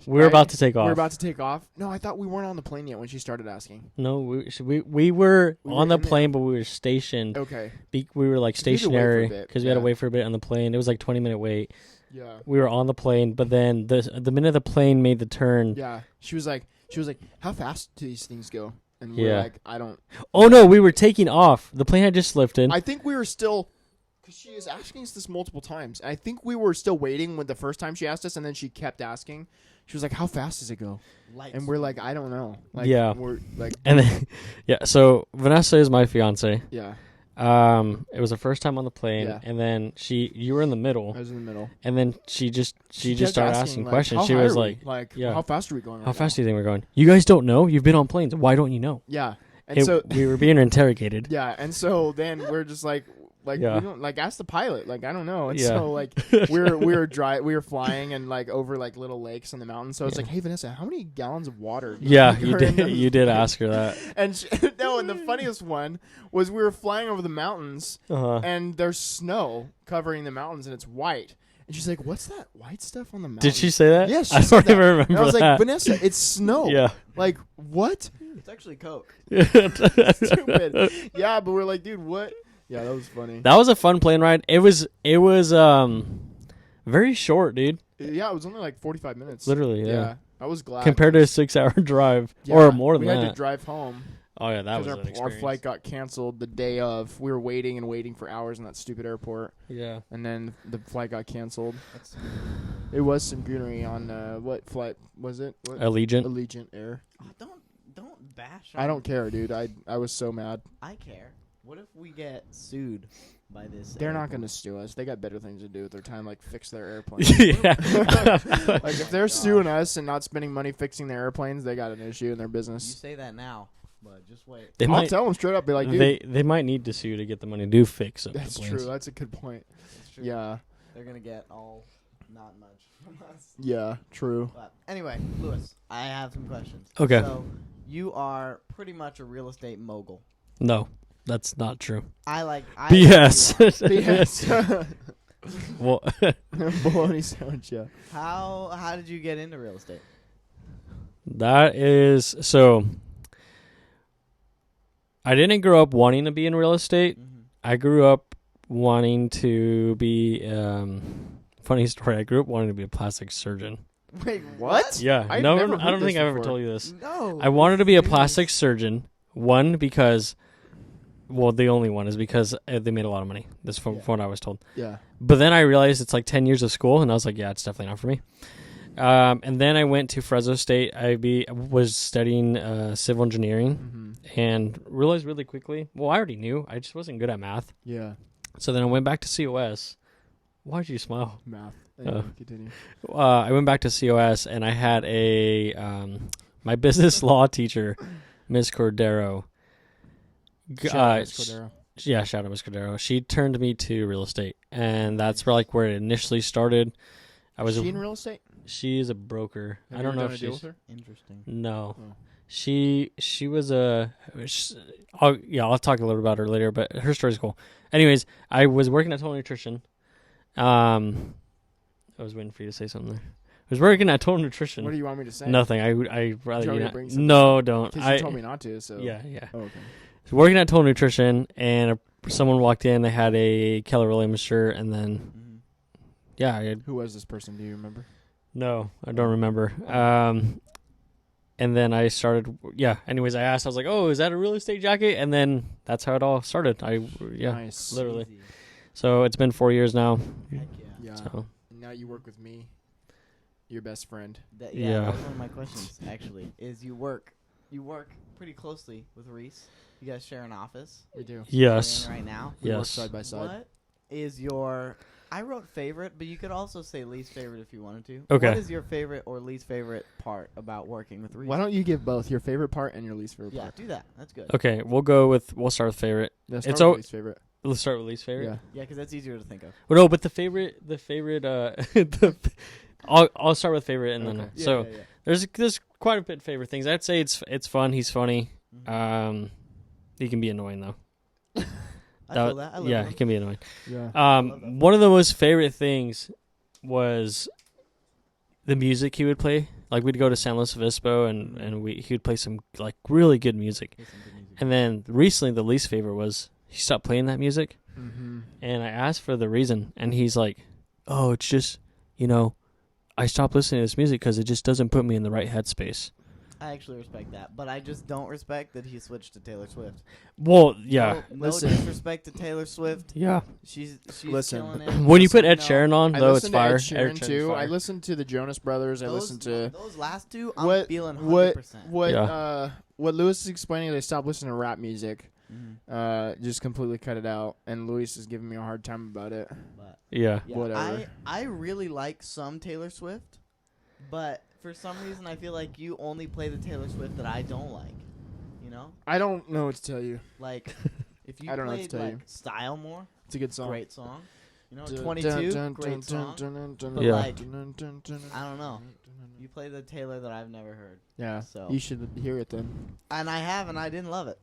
We were right? about to take We off. were about to take off. No, I thought we weren't on the plane yet when she started asking. No, we were We on were the in plane, but we were stationed. Okay. We were like 'Cause we had to wait for a stationary bit, because we had to yeah. wait for a bit on the plane. It was like 20-minute wait. Yeah. We were on the plane, but then the minute the plane made the turn, Yeah. She was like, how fast do these things go? And we were Yeah. like, I don't. oh no, we were taking off. The plane had just lifted. I think we were still, because she is asking us this multiple times. I think we were still waiting when the first time she asked us, and then she kept asking. She was like, how fast does it go? Lights. And we're like, I don't know. Like, Yeah. We're like, and then, yeah, so Vanessa is my fiance. yeah. It was her first time on the plane, Yeah. and then you were in the middle, I was in the middle. and then she just kept started asking like, questions. how She high was are we? like, yeah, yeah. how fast are we going? "How fast do you think we're going? You guys don't know? You've been on planes. Why don't you know?" Yeah. And so, we were being interrogated. yeah. And so then we're just like, Yeah. we don't, like, ask the pilot. Like, I don't know. And Yeah. so, like, we were flying and, like, over, like, little lakes on the mountains. So I was Yeah. like, hey, Vanessa, how many gallons of water? Yeah, you are in did. the-" You did ask her that. And and the funniest one was we were flying over the mountains, Uh-huh. and there's snow covering the mountains, and it's white. And she's like, what's that white stuff on the mountain? Did she say that? Yes, she I said don't even that. remember And I was that. like, Vanessa, it's snow. Yeah. Like, what? It's actually Coke. Stupid. Yeah, but we're like, dude, what? Yeah, that was funny. That was a fun plane ride. It was very short, dude. Yeah, it was only like 45 minutes. Literally, yeah. I was glad. Compared to a 6-hour drive Yeah, or more than we that. had to drive home Oh yeah, that was because an experience. our flight got canceled the day of. We were waiting for hours in that stupid airport, Yeah. and then the flight got canceled. That's It was some goonery on what flight was it? What? Allegiant. Allegiant Air. oh, don't bash. I on- don't care, dude. I was so mad. I care. What if we get sued by this? They're not airport? going to sue us. They got better things to do with their time, like fix their airplane. yeah. Like if they're suing us and not spending money fixing their airplanes, they got an issue in their You business. say that now, but just wait. They I'll might tell them straight up. Be like, dude, they might need to sue to get the money to fix up that's the planes. true. That's a good point. It's true. Yeah, They're gonna get all not much from us. yeah, true. But anyway, Lewis, I have some questions. Okay. So you are pretty much a real estate mogul. No, that's not true. Yes. BS. Well, Bologna sandwich. Yeah. How did you get into real estate? that is so. I didn't grow up wanting to be in real estate. Mm-hmm. I grew up wanting to be. Funny story. I grew up wanting to be a plastic surgeon. Wait, What? Yeah, I've no, never I heard don't this think I've ever before. told you this. No. I wanted to be a serious. plastic surgeon. One, because, well, the only one is because they made a lot of money. That's from what I was told. Yeah. But then I realized it's like 10 years of school, and I was like, yeah, it's definitely not for me. And then I went to Fresno State. I was studying civil engineering, Mm-hmm. and realized really quickly, well, I already knew. I just wasn't good at math. Yeah. So then I went back to COS. Why'd you smile? Math. Anyway, continue. I went back to COS, and I had my business law teacher, Miss Cordero. Shout out Miss Cordero. Yeah, shout out Miss Cordero. She turned me to real estate, and that's where it initially started. Is she in real estate? She's a broker. Have I don't you know done if a deal she's with her? Interesting. no. Oh. She was I'll talk a little about her later, but her story's cool. Anyways, I was working at Total Nutrition. I was waiting for you to say something there. I was working at Total Nutrition. What do you want me to say? Nothing. I rather Do you want me to not. bring something No, don't. Because you told me not to. So. Yeah. Oh, okay. I was working at Total Nutrition, and someone walked in. They had a Keller Williams shirt, and then Mm-hmm. yeah, Who was this person? Do you remember? no, I don't remember. And then I started. Yeah. Anyways, I asked. I was like, "Oh, is that a real estate jacket?" And then that's how it all started. Nice. literally. Easy. So it's been 4 years now. Heck yeah. Yeah. So And now you work with me, your best friend. That, Yeah. that was one of my questions, actually, is you work pretty closely with Reece. You guys share an office. We do. yes, We're in right now. We work yes. side by side. What is your... I wrote favorite, but you could also say least favorite if you wanted to. Okay. What is your favorite or least favorite part about working with Reece? Why don't you give both your favorite part and your least favorite Yeah, part? do that. That's good. Okay, we'll start with favorite. Yeah, It's start with least favorite. Let's start with least favorite. Yeah. Yeah, because that's easier to think of. Well, no, but the favorite, I'll start with favorite and then Okay. Yeah, so yeah, yeah. there's quite a bit of favorite things. I'd say it's fun. He's funny. Mhm. He can be annoying though. I feel that. I love yeah, him. he can be annoying. Yeah. love that. One of the most favorite things was the music he would play. Like we'd go to San Luis Obispo and he would play some like really good music. Listen to music. And then recently the least favorite was he stopped playing that music. Mm-hmm. And I asked for the reason, and he's like, "Oh, it's just, I stopped listening to this music because it just doesn't put me in the right headspace." I actually respect that, but I just don't respect that he switched to Taylor Swift. Well, yeah, No Listen. disrespect to Taylor Swift. yeah. She's Listen. killing it. When you put Ed No, Sheeran on, I though, it's listened to fire. Ed Sheeran Sheeran's too. fire. I listened to the Jonas Brothers. I listened to those last two. I'm what feeling 100%. what Lewis is explaining. They stopped listening to rap music. Mhm. Just completely cut it out, and Luis is giving me a hard time about it. But Yeah. yeah, Whatever. I really like some Taylor Swift, but for some reason I feel like you only play the Taylor Swift that I don't like. You know, I don't know what to tell you. like if you I don't know what played to tell like you. Style More, It's a good song. great song. You know, 22, great song. But Yeah. like, I don't know. You play the Taylor that I've never heard. Yeah, So- you should hear it then. And I have, and I didn't love it.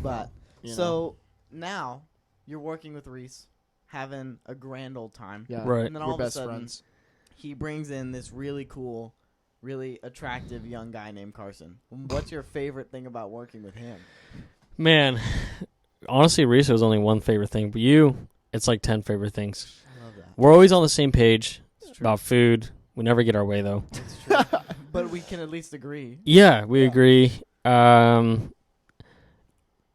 But You know. so now you're working with Reece, having a grand old time. Yeah, Right. And then we're all of a best sudden, friends. he brings in this really cool, really attractive young guy named Carson. What's your favorite thing about working with him? Man, honestly, Reese was only one favorite thing, but it's like 10 favorite things. I love that. We're always on the same page It's true. about food. We never get our way, though. It's true. But we can at least agree. Yeah, we Yeah. agree.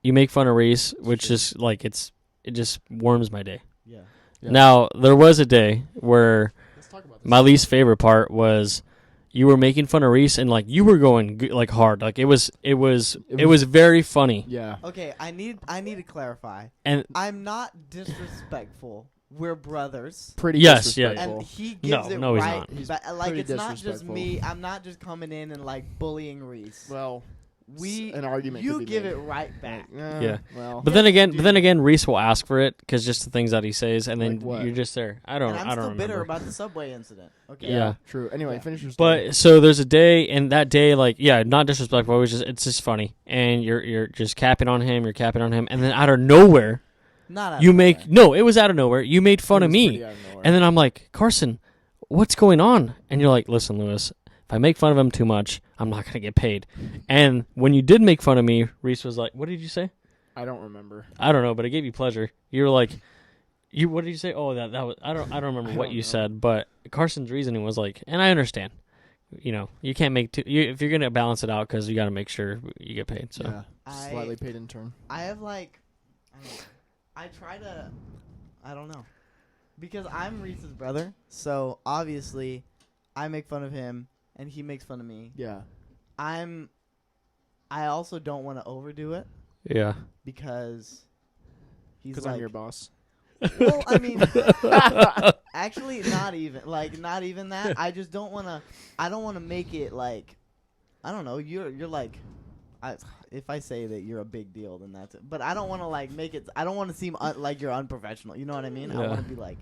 You make fun of Reese, which is like it just warms my day. Yeah. Yeah. Now, there was a day where Let's talk about this. my least favorite part was you were making fun of Reese and like you were going like hard. Like it was very funny. Yeah. Okay, I need to clarify. And I'm not disrespectful. We're brothers. Pretty Yes, yeah. disrespectful. And he gives it no, he's right. not. He's But, like, pretty it's not just disrespectful. me. I'm not just coming in and like bullying Reese. Well, We an argument you could be give made. it right back. Yeah. Well, But then again, Reese will ask for it because just the things that he says, and then Like what? you're just there. I And don't I'm still remember. bitter about the subway incident. Okay. Yeah. True. Anyway, Yeah. finish your story. But so there's a day, and that day, like, yeah, not disrespectful. It's just funny, and you're just capping on him, and then out of nowhere, Not out you of make nowhere. no, it was out of nowhere. You made fun It of was me, pretty out of nowhere. and then I'm like, Carson, what's going on? And you're like, listen, Lewis, if I make fun of him too much, I'm not gonna get paid. And when you did make fun of me, Reese was like, what did you say? I don't remember. I don't know, but it gave you pleasure. You were like, what did you say? Oh, that was I don't remember I what don't you know. said, but Carson's reasoning was like, and I understand. You can't make if you're gonna balance it out because you got to make sure you get paid. So Yeah. I- Slightly paid in turn. I have like, I don't know. I try to, I don't know, because I'm Reese's brother, so obviously, I make fun of him and he makes fun of me. Yeah. I also don't want to overdo it yeah. because he's Because like, I'm your boss. well, I mean, actually, not even that. I just don't want to. I don't want to make it like, I don't know. You're like, if I say that you're a big deal, then that's it. But I don't want to like make it. I don't want to seem like you're unprofessional. You know what I mean? I Yeah. want to be like,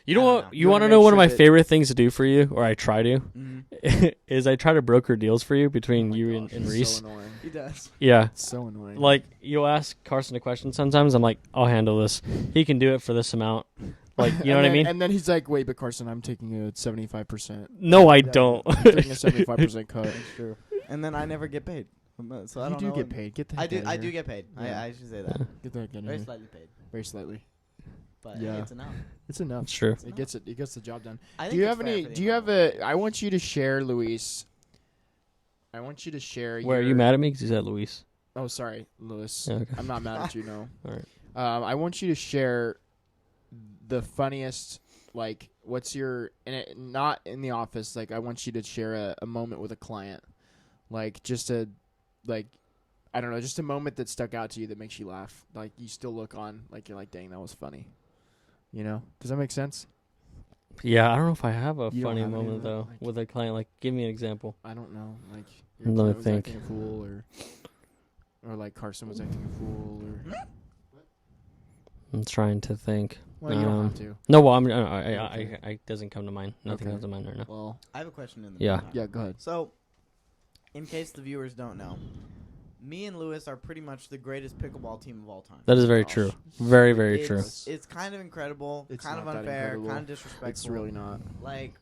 You know I don't what? know. You You want wanna to know make one of sure my that- favorite things to do for you, or I try to, mm, is I try to broker deals for you between Oh my you gosh, and it's Reese. So annoying. he does. Yeah. It's so annoying. Like you'll ask Carson a question sometimes. I'm like, I'll handle this. He can do it for this amount. Like you know what I mean? And then he's like, "Wait, but Carson, I'm taking a 75%. No, I Yeah. don't. I'm taking a 75% cut." That's true. And then I never get paid. So I You don't do know get what- paid. Get the I heck do. outta I here. do get paid. Yeah. I should say that. Get the heck out of Very here. slightly paid, Very slightly. but Yeah. it's enough. It's enough. It's true. It gets it. It gets the job done. I Do think you it's have fair any? for the Do you have amount. a? I want you to share, Luis. I want you to share. Where are your, you mad at me? Because you said Luis. Oh, sorry, Luis. Yeah, okay. I'm not mad at you. No. All right. I want you to share the funniest. Like, what's your? And it, not in the office. Like, I want you to share a moment with a client. Like, just a, like, I don't know, just a moment that stuck out to you that makes you laugh. Like, you still look on. Like, you're like, dang, that was funny. You know? Does that make sense? Yeah, I don't know if I have a You don't funny have any moment of that? though Like- with a client. Like, give me an example. I don't know. Like, Let me client was think. acting a fool, or like Carson was acting a fool, or I'm trying to think. well, you don't have to. No, well, Okay. I doesn't come to mind. Nothing Okay. comes to mind right now. Well, I have a question in the Yeah. meantime. yeah, go ahead. So, in case the viewers don't know, me and Lewis are pretty much the greatest pickleball team of all time. That is very Gosh. true. Very, very true. It's kind of incredible, It's kind of not that unfair, incredible. kind of disrespectful. It's really not. Like,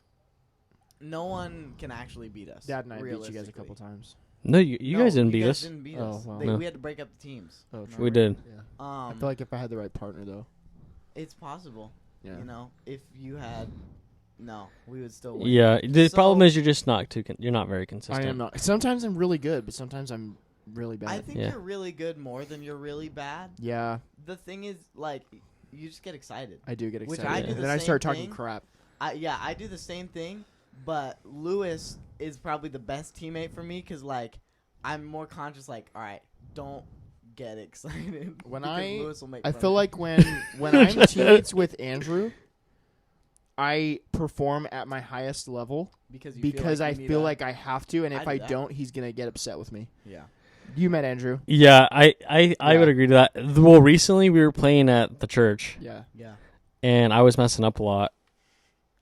no one can actually beat us. Dad and I beat you guys a realistically. couple times. No, you No, guys didn't you beat guys us. Didn't beat Oh, us. wow. They, No. We had to break up the teams. Oh, Remember? We did. Yeah. I feel like if I had the right partner, though. It's possible. Yeah. You know, if you had, no, we would still win. Yeah. The So- problem is you're just not you're not very I consistent. am not. Sometimes I'm really good, but sometimes I'm really bad. I think Yeah. you're really good more than you're really bad. Yeah, The thing is, like, you just get excited. I do get Which excited. I do and the then I same start talking thing. crap. I do the same thing, but Lewis is probably the best teammate for me because, like, I'm more conscious, like, all right, don't get excited. When because I- Lewis will make I fun feel of me. like when I'm teammates with Andrew, I perform at my highest level because I you need feel a- like I have to, and if I I do that. don't, he's gonna get upset with me. yeah. You met Andrew. Yeah, I Yeah. would agree to that. Well, recently we were playing at the church, Yeah. Yeah. and I was messing up a lot.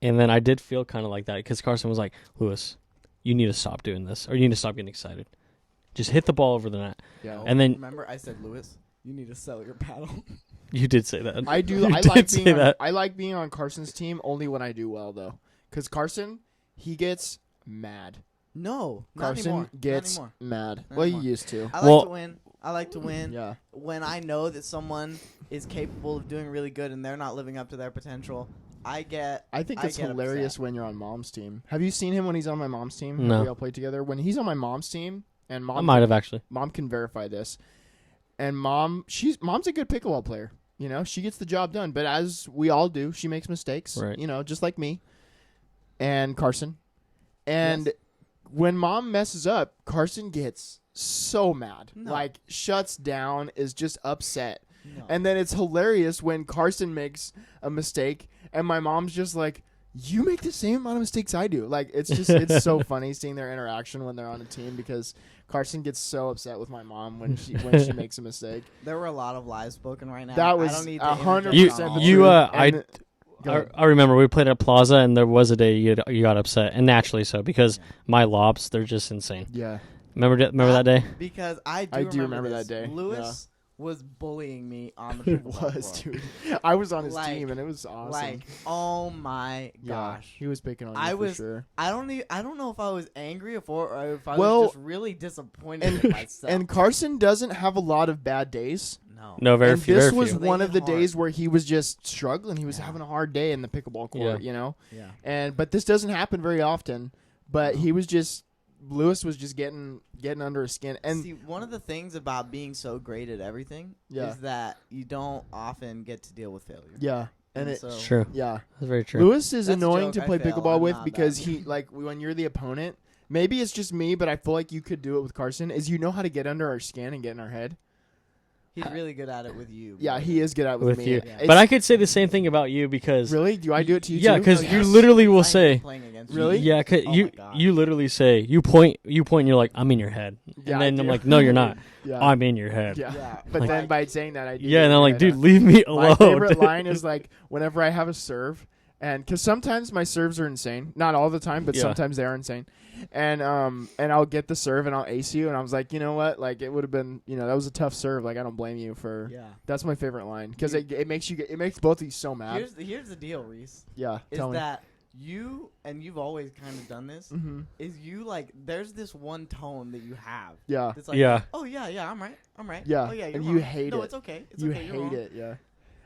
And then I did feel kind of like that because Carson was like, Lewis, you need to stop doing this, or you need to stop getting excited. Just hit the ball over the net. Yeah. And then- remember, I said, Lewis, you need to sell your paddle. You did say that. I do. You I did like say being. On, that. I like being on Carson's team only when I do well, though, because Carson, he gets mad. No, not Carson anymore. gets Not anymore. mad. Not Well, anymore. you used to. I Well- like to win. I like to win. Yeah. When I know that someone is capable of doing really good and they're not living up to their potential, I get. I think I it's get hilarious upset. when you're on Mom's team. Have you seen him when he's on my mom's team? No. We all play together. When he's on my mom's team, and I mom, might have actually. mom can verify this. And mom's a good pickleball player. You know, she gets the job done. But as we all do, she makes mistakes. Right. You know, just like me and Carson. And Yes. when mom messes up, Carson gets so mad. No. Like shuts down, is just upset. No. And then it's hilarious when Carson makes a mistake and my mom's just like, you make the same amount of mistakes I do. Like, it's so funny seeing their interaction when they're on a team because Carson gets so upset with my mom when she makes a mistake. There were a lot of lies spoken right now. That was I don't need 100% You- to the you, truth. I- Go ahead. I remember we played at Plaza, and there was a day you got upset, and naturally so because my lobs, they're just insane. Yeah. Remember that day? because I do remember this. that day. Lewis was bullying me on the It pickleball was, floor. dude. I was on his Like- team and it was awesome. Like, oh my yeah, gosh. he was picking on you I for was- sure. I don't know if I was angry or if I Well, was just really disappointed in myself. And Carson doesn't have a lot of bad days. no. No, very And few. this Very was few. one of the Playing days where he was just struggling. He was Yeah. having a hard day in the pickleball court, you know. Yeah. But this doesn't happen very often. But No. he was just Lewis was just getting under his skin. And See, one of the things about being so great at everything Yeah. is that you don't often get to deal with failure. yeah, and it so, It's true. yeah. That's very true. Lewis is That's a annoying joke. to I play fail. pickleball I'm with not because bad. he like when you're the opponent. Maybe it's just me, but I feel like you could do it with Carson. Is you know how to get under our skin and get in our head. He's really good at it with you. Yeah, he is good at it With me. you. It's- But I could say the same thing about you because really do I do it to you? Yeah, too? 'cause Oh, you yes. literally will I hate say, playing against you. Really? yeah, Oh my God. you literally say you point and you're like I'm in your head, Yeah, and I then I'm do. like no you're not, Yeah. I'm in your head. Yeah. Yeah, But like- then by saying that, I do. Yeah, get and I'm your like, head dude, up. leave me My alone. favorite line is like whenever I have a serve, and because sometimes my serves are insane, not all the time, but Yeah. sometimes they are insane, and I'll get the serve and I'll ace you, and I was like, you know what, like it would have been, that was a tough serve, like I don't blame you for. Yeah. That's my favorite line because it makes both of you so mad. Here's the deal, Reese. Yeah, Is tell me. that you and you've always kind of done this? Mm-hmm. Is you like there's this one tone that you have. Yeah, It's like, Yeah. oh yeah, I'm right. Yeah, Oh yeah, you're and wrong. you hate no, it. it's okay. It's you okay. You're hate wrong. it. Yeah,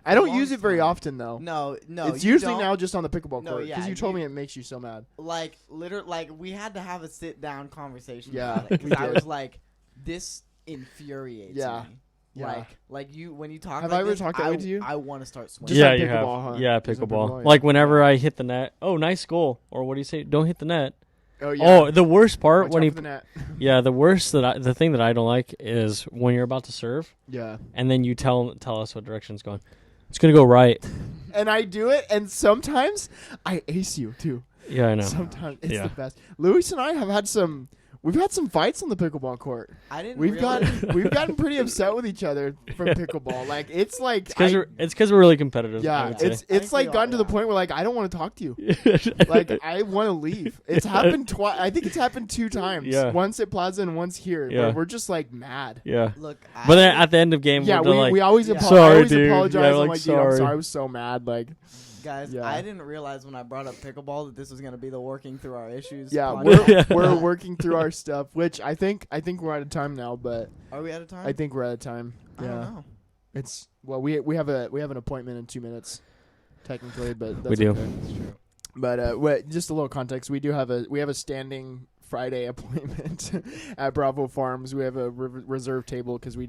I don't long use it very time. often though. No, It's you usually don't. now just on the pickleball No, court because yeah, you told you- me it makes you so mad. Like we had to have a sit down conversation Yeah, about it we because I did. was like, this infuriates Yeah. me. Yeah. Like you when you talk. Have like I ever this, talked that way to you? I want to start swinging. Just yeah, like you pickleball, have. huh? Yeah, Just like pickleball. pickleball, yeah. Like whenever I hit the net, oh, nice goal. Or what do you say? Don't hit the net. Oh yeah. Oh, the worst part Watch when out he. for the net. Yeah, the thing that I don't like is when you're about to serve Yeah. and then you tell us what direction it's going. It's gonna go right. And I do it, and sometimes I ace you too. Yeah, I know. Sometimes it's the best. Luis and I have had some. We've had some fights on the pickleball court. I didn't. We've gotten pretty upset with each other from pickleball. Like it's because we're really competitive. Yeah, it's like gotten to the point where like I don't want to talk to you. Like I want to leave. It's happened twice. I think it's happened 2 times. Yeah. Once at Plaza and once here. Yeah. Where we're just like mad. Yeah. Look, But then at the end of game, Yeah, we're like, we always Yeah. apologize. Sorry, I always dude. apologize. Yeah, I'm like, like, dude, I'm sorry. sorry. I was so mad. Like, guys, Yeah. I didn't realize when I brought up pickleball that this was going to be the working through our issues. yeah, podcast. we're working through our stuff, which I think we're out of time now. But Are we out of time? I think we're out of time. I don't know. It's we have an appointment in 2 minutes, technically, but that's We do. okay. That's true. But just a little context. We have a standing Friday appointment at Bravo Farms. We have a reserve table because we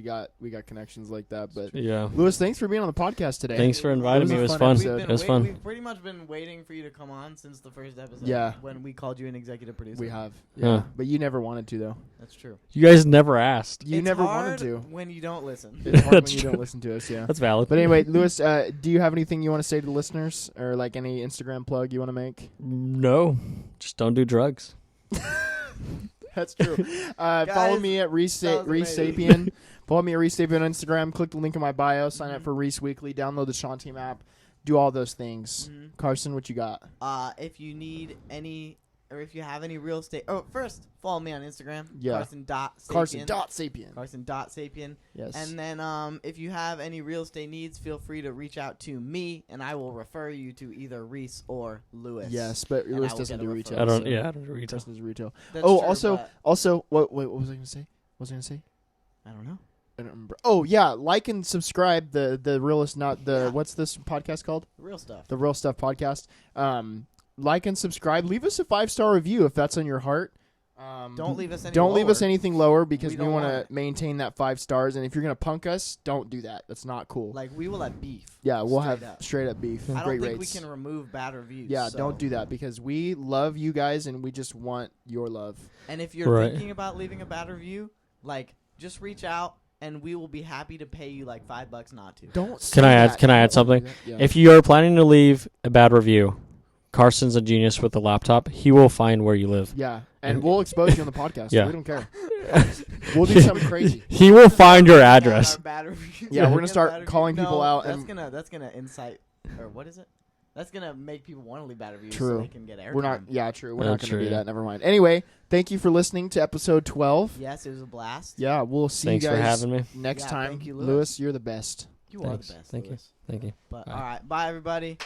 got connections like that. But yeah. Lewis, thanks for being on the podcast today. Thanks for inviting me. It was fun. episode. It was fun. We've pretty much been waiting for you to come on since the first episode. Yeah. When we called you an executive producer. We have, Yeah. but you never wanted to though. That's true. You guys never asked. You It's never hard wanted to. when you don't listen. It's hard when That's you don't true. listen to us. Yeah. That's valid. But anyway, Lewis, do you have anything you want to say to the listeners, or like any Instagram plug you want to make? No, just don't do drugs. That's true. Follow me at Reece that was amazing. Sapien. Follow me at Reece Sapien on Instagram. Click the link in my bio. Sign up for Reece Weekly. Download the Sean Team app. Do all those things. Mhm. Carson, what you got? If you need any, or if you have any real estate. Oh, first follow me on Instagram. Yeah. Carson.Sapien. Carson.Sapien. Carson.Sapien. Yes. And then if you have any real estate needs, feel free to reach out to me, and I will refer you to either Reece or Lewis. Yes, but And Lewis I will doesn't get do a retail. referral. I don't. so Yeah, I don't do retail. Carson does retail. That's Oh, true, also, but what was I going to say? I don't know. I don't remember. Oh yeah, like and subscribe the realist, not the what's this podcast called? Real stuff. The Real Stuff Podcast. Like and subscribe. Leave us a 5-star review if that's on your heart. Don't leave us any Don't leave us lower. anything lower because We we don't want want to it. maintain that 5 stars. And if you're gonna punk us, don't do that. That's not cool. Like, we will have beef. Yeah, we'll straight have up. straight up beef. I don't Great think rates. we can remove bad reviews. Yeah, so. don't do that because we love you guys and we just want your love. And if you're Right. thinking about leaving a bad review, like, just reach out and we will be happy to pay you like $5 not to. Don't. say Can I add? that. Can I add Don't something? do that. Yeah. If you are planning to leave a bad review, Carson's a genius with the laptop. He will find where you live. Yeah, and we'll expose you on the podcast. Yeah. We don't care. We'll do something crazy. He will find your Bad- address. bad reviews. Yeah, we're gonna Bad start reviews. calling people out That's and- that's gonna incite, or what is it? That's gonna make people want to leave bad reviews. True. So they can get airtime. We're not. Yeah, true. We're Yeah, not going to true, do yeah. that. Never mind. Anyway, thank you for listening to episode 12. Yes, it was a blast. Yeah, we'll see Thanks you for guys having me. next Yeah, time. thank you, Lewis, Lewis. you're the best. You are Thanks. the best. Thank you. Lewis. Thank you. But Bye. all right, bye everybody.